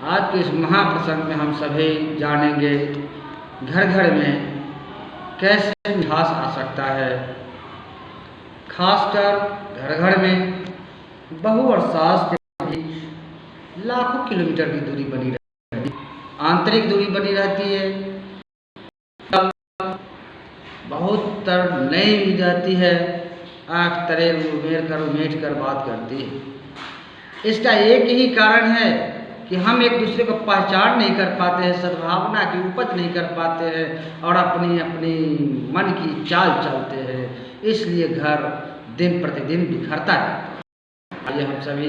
आज के इस महाप्रसंग में हम सभी जानेंगे घर घर में कैसे मिठास आ सकता है। खासकर घर घर में बहू और सास के बीच लाखों किलोमीटर की दूरी बनी रहती है, आंतरिक दूरी बनी रहती है, बहुत तर नहीं जाती है, आँख तरे उमेट कर बात करती है। इसका एक ही कारण है कि हम एक दूसरे को पहचान नहीं कर पाते हैं, सद्भावना की उपज नहीं कर पाते हैं और अपनी अपनी मन की चाल चलते हैं, इसलिए घर दिन प्रतिदिन बिखरता जाता है। आइए हम सभी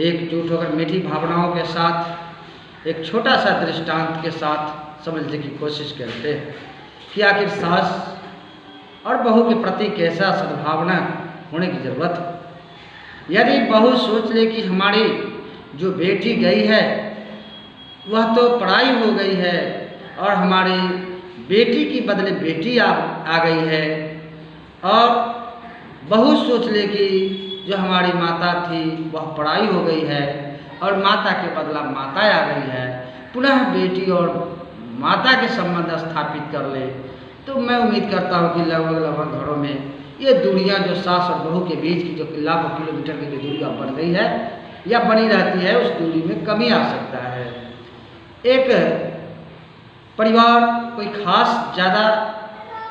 एकजुट होकर मीठी भावनाओं के साथ एक छोटा सा दृष्टांत के साथ समझने की कोशिश करते हैं कि आखिर सास और बहू के प्रति कैसा सद्भावना होने की ज़रूरत है। यदि बहू सोच ले कि हमारी जो बेटी गई है वह तो पढ़ाई हो गई है और हमारी बेटी की बदले बेटी आ गई है, और बहू सोच ले कि जो हमारी माता थी वह पढ़ाई हो गई है और माता के बदला माता आ गई है, पुनः बेटी और माता के संबंध स्थापित कर ले, तो मैं उम्मीद करता हूँ कि लगभग घरों में ये दूरियाँ जो सास और बहू के बीच की जो लाखों किलोमीटर की जो दूरियाँ बढ़ गई है या बनी रहती है, उस दूरी में कमी आ सकता है। एक परिवार कोई खास ज़्यादा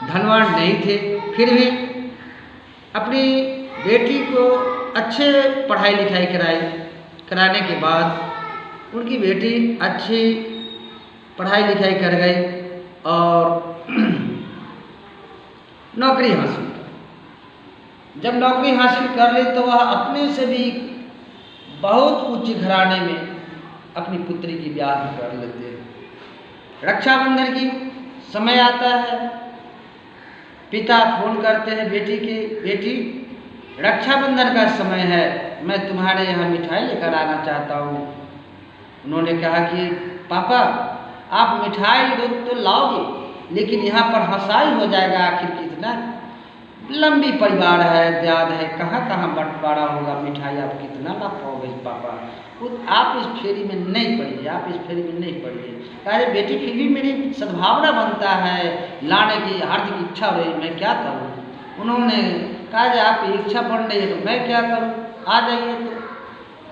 धनवान नहीं थे, फिर भी अपनी बेटी को अच्छे पढ़ाई लिखाई कराने के बाद उनकी बेटी अच्छी पढ़ाई लिखाई कर गई और नौकरी हासिल कर। जब नौकरी हासिल कर ली तो वह अपने से भी बहुत उच्च घराने में अपनी पुत्री की ब्याह कर लेते हैं। रक्षाबंधन की समय आता है, पिता फोन करते हैं बेटी रक्षाबंधन का समय है, मैं तुम्हारे यहाँ मिठाई लेकर आना चाहता हूँ। उन्होंने कहा कि पापा आप मिठाई तो लाओगे, लेकिन यहाँ पर हंसाई हो जाएगा, आखिर कितना लंबी परिवार है, ब्याह है, कहाँ कहाँ बंटवारा होगा, मिठाई आप कितना ला पाओगे पापा, आप इस फेरी में नहीं पड़िए, आप इस फेरी में नहीं पड़िए। कहा बेटी फिर भी मेरी सद्भावना बनता है, लाने की हार्दिक इच्छा हो रही, मैं क्या करूँ। उन्होंने कहा कि आप इच्छा बन रही है तो मैं क्या करूँ, आ जाइए।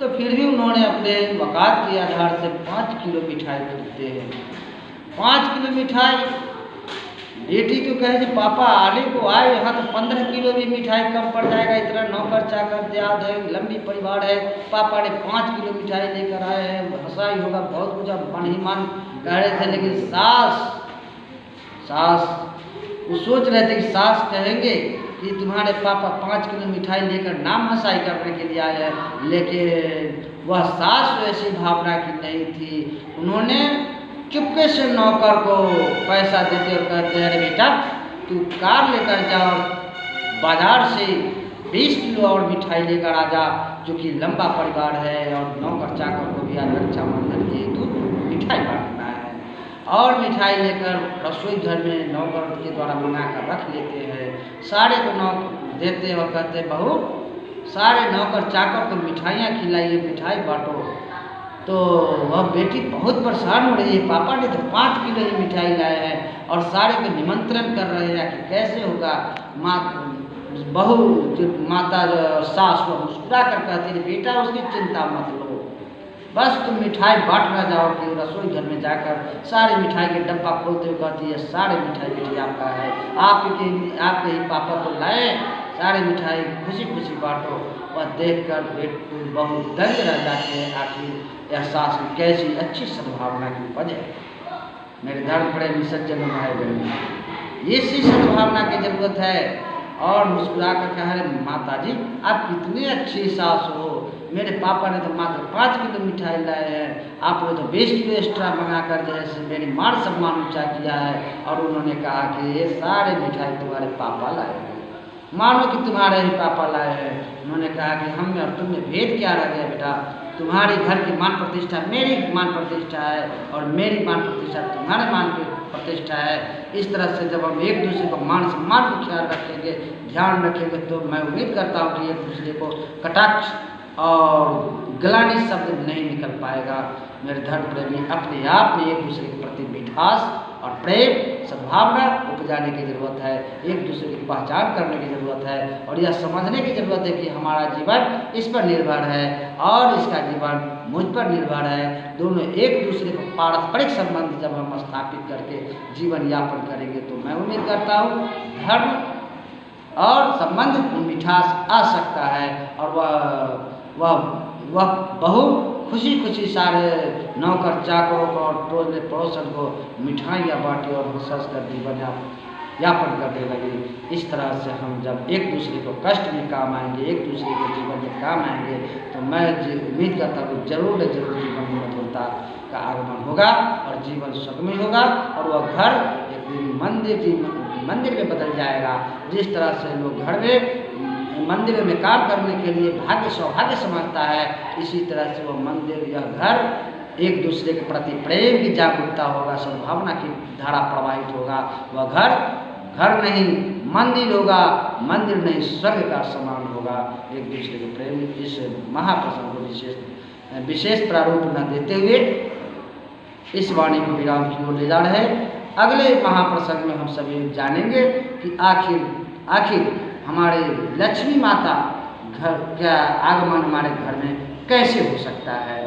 तो फिर भी उन्होंने अपने वक़ात के आधार से 5 किलो मिठाई खरीदते हैं। 5 किलो मिठाई, बेटी तो कहे कि पापा आने को आए यहाँ तो 15 किलो भी मिठाई कम पड़ जाएगा, इतना नौकर चाकर याद है, लंबी परिवार है, पापा ने 5 किलो मिठाई लेकर आए हैं, हंसाई होगा, बहुत कुछ मन ही मन कह रहे थे। लेकिन सास वो सोच रहे थे कि सास कहेंगे कि तुम्हारे पापा 5 किलो मिठाई लेकर नाम हंसाई करने के लिए आए हैं, लेकिन वह सास ऐसी भावना की नहीं थी। उन्होंने चुपके से नौकर को पैसा देते और कहते हैं, अरे बेटा तू कार लेकर जा और बाजार से 20 किलो और मिठाई लेकर आ जा, जो कि लंबा परिवार है और नौकर चाकर को भी आज रक्षाबंधन के हेतु मिठाई बांटना है। और मिठाई लेकर रसोई घर में नौकर के द्वारा मंगा कर रख लेते हैं, सारे को देते और कहते हैं बहू सारे नौकर चाकर को मिठाइयाँ खिलाइए, मिठाई बांटो। तो वह बेटी बहुत परेशान हो रही है, पापा ने तो 5 किलो ही मिठाई लाए हैं और सारे को निमंत्रण कर रहे हैं कि कैसे होगा। बहू जो माता जो सास को मुस्कुरा कर कहती है, बेटा उसकी चिंता मत लो, बस तुम मिठाई बांटना जाओ। कि रसोई घर में जाकर सारे मिठाई के डब्बा खोलते हुए कहती है, सारे मिठाई बेटी आपका है, आपके ही पापा तो लाए, सारे मिठाई खुशी खुशी बांटो। वह देख कर बहू दंग रह जाते हैं, आखिर एहसास में कैसी अच्छी सद्भावना की उपज है। मेरे धर्म प्रेमी सज्जनों भाई बहनों, इसी सद्भावना की जरूरत है। और मुस्कुरा कर कहा, माता जी आप कितनी अच्छी सास हो, मेरे पापा ने तो मात्र 5 किलो मिठाई लाए हैं, आपने तो 20 किलो एक्स्ट्रा मंगा कर जैसे मेरी मान सम्मान ऊँचा किया है। और उन्होंने कहा कि ये सारे मिठाई तुम्हारे पापा लाए हैं, मानो कि तुम्हारे ही पापा लाए हैं। उन्होंने कहा कि हम में और तुम में भेद क्या रह गया बेटा, तुम्हारी घर की मान प्रतिष्ठा मेरी मान प्रतिष्ठा है और मेरी मान प्रतिष्ठा तुम्हारे मान की प्रतिष्ठा है। इस तरह से जब हम एक दूसरे को मान सम्मान को ख्याल रखेंगे, ध्यान रखेंगे, तो मैं उम्मीद करता हूँ कि एक दूसरे को कटाक्ष और ग्लानि शब्द नहीं निकल पाएगा। मेरे धर्म प्रेमी अपने आप में एक दूसरे के प्रति मिठास और प्रेम सद्भावना उपजाने की ज़रूरत है, एक दूसरे की पहचान करने की ज़रूरत है और यह समझने की ज़रूरत है कि हमारा जीवन इस पर निर्भर है और इसका जीवन मुझ पर निर्भर है। दोनों एक दूसरे को पारस्परिक संबंध जब हम स्थापित करके जीवन यापन करेंगे तो मैं उम्मीद करता हूँ धर्म और संबंध में मिठास आ सकता है और वह बहुत खुशी सारे नौकर चाकरों को और टोले पड़ोसन को मिठाइयाँ बांटी और हंस कर जीवन यापन करने लगे। इस तरह से हम जब एक दूसरे को कष्ट में काम आएंगे, एक दूसरे के जीवन में काम आएंगे तो मैं उम्मीद करता हूँ जरूर जीवन में मधुरता का आगमन होगा और जीवन सुखमय होगा और वह घर एक दिन मंदिर में बदल जाएगा। जिस तरह से लोग घर में मंदिर में काम करने के लिए भाग्य सौभाग्य समझता है, इसी तरह से वह मंदिर या घर एक दूसरे के प्रति प्रेम की जागरूकता होगा, सद्भावना की धारा प्रवाहित होगा। वह घर नहीं मंदिर होगा, मंदिर नहीं स्वर्ग का समान होगा। एक दूसरे के प्रेम इस महाप्रसंग को विशेष प्रारूप न देते हुए इस वाणी को विराम की ओर ले जा रहे हैं। अगले महाप्रसंग में हम सभी जानेंगे कि आखिर हमारे लक्ष्मी माता घर का आगमन हमारे घर में कैसे हो सकता है।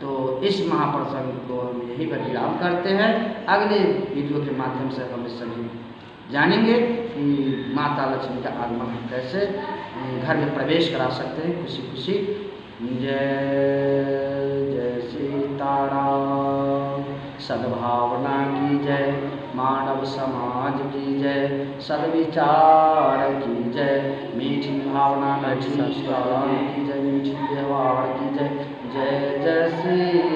तो इस महाप्रसंग को हम यहीं पर विराम करते हैं। अगले वीडियो के माध्यम से हम इस सभी जानेंगे कि माता लक्ष्मी का आगमन हम कैसे घर में प्रवेश करा सकते हैं खुशी खुशी। जय जय सीताराम। सद्भावना की जय, मानव समाज की जय, सद्विचार की जय, मीठी भावना मीठी संस्कार की जय, मीठी व्यवहार की जय। जय जय श्री